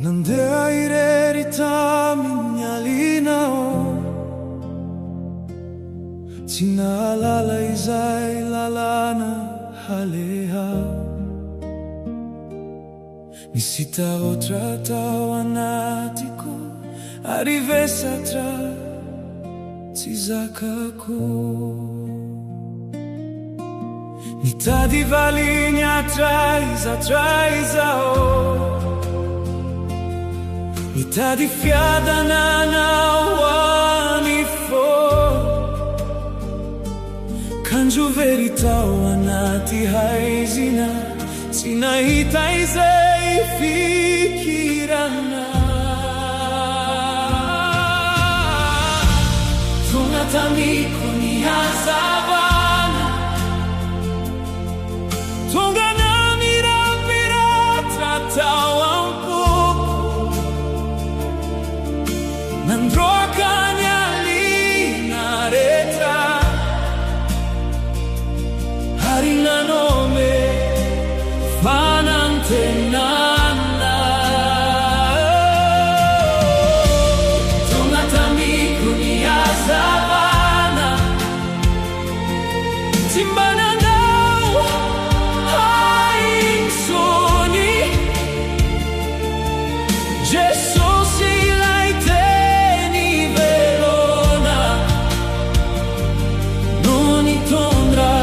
Nandeha irery tamin'ny alina tsy nahalala izay lalàna haleha. Nisy tahotra tao anatiko ary vesatra tsy zakako. Nitady valiany atraiza nitady fiadanana ho any fô, kanjo very tao anaty haizina tsy nahita izay fikirana. Tonga Tamiko ny Hazavana, tonga na mirapiratra tao nandroakany alina rehetra ary nanome fanantenana. Tonga Tamiko ny Hazavana, tsy mba nandao hainy sony Jesosy ilay teny velona no nitondra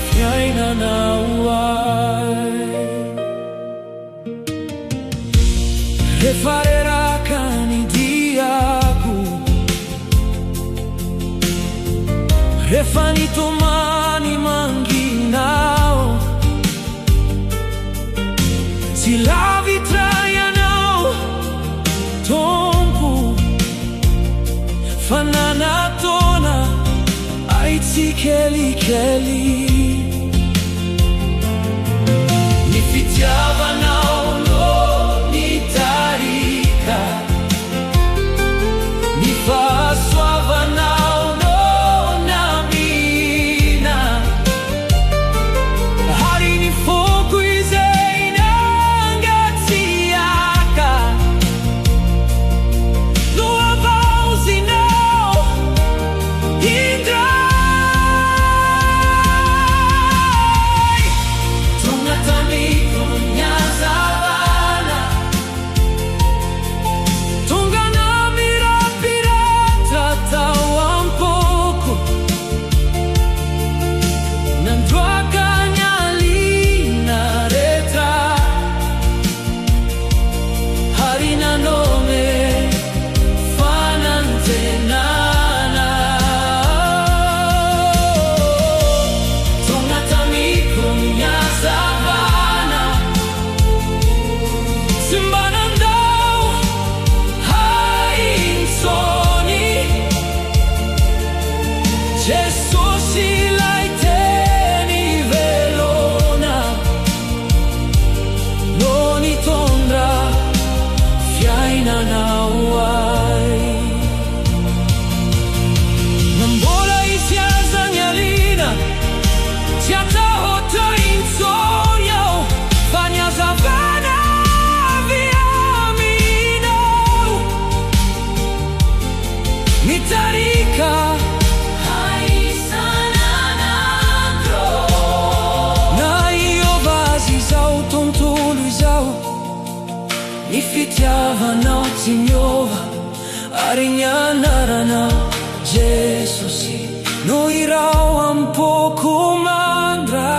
fiainana hoay. Rehefa reraka ny diako, rehefa nitomany manginao, tsy lavitray anao Tompo, fa nanatona ay tsikelikely. Ny fitiavanao no nitarika, ny fahasoavanao no namina, ary ny foko izay nangatsiaka no avaozinao indray. Tonga Tamiko ny Hazavana, tonga na mirapiratra tao ampoko, nandroakany alina rehetra ary nanome fanantenana. Tonga Tamiko ny Hazavana, tsy mba nandao hainy sony Jesosy ilay teny velona no nitondra fiainana hoay. Na mbola hisy aza ny alina, tsy atahotra intsony aho, fa ny Hazavana avy aminao. Nitarika na Iova izao tontolo izao, ny fitiavanao tsy miova ary ny anaranao Jesosy no irao ampoko mandrakizay.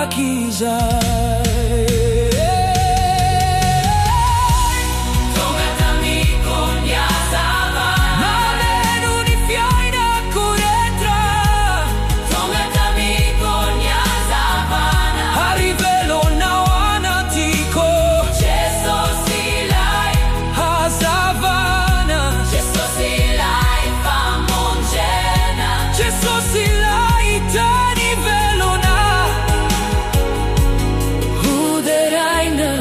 Tonga Tamiko ny Hazavana, naleno ny fiainako rehetra. Tonga Tamiko ny Hazavana, ary velonao anatiko Jesosy ilay Hazavana, Jesosy ilay famonjena, Jesosy ilay teny velona huderaina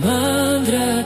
mandrakizay.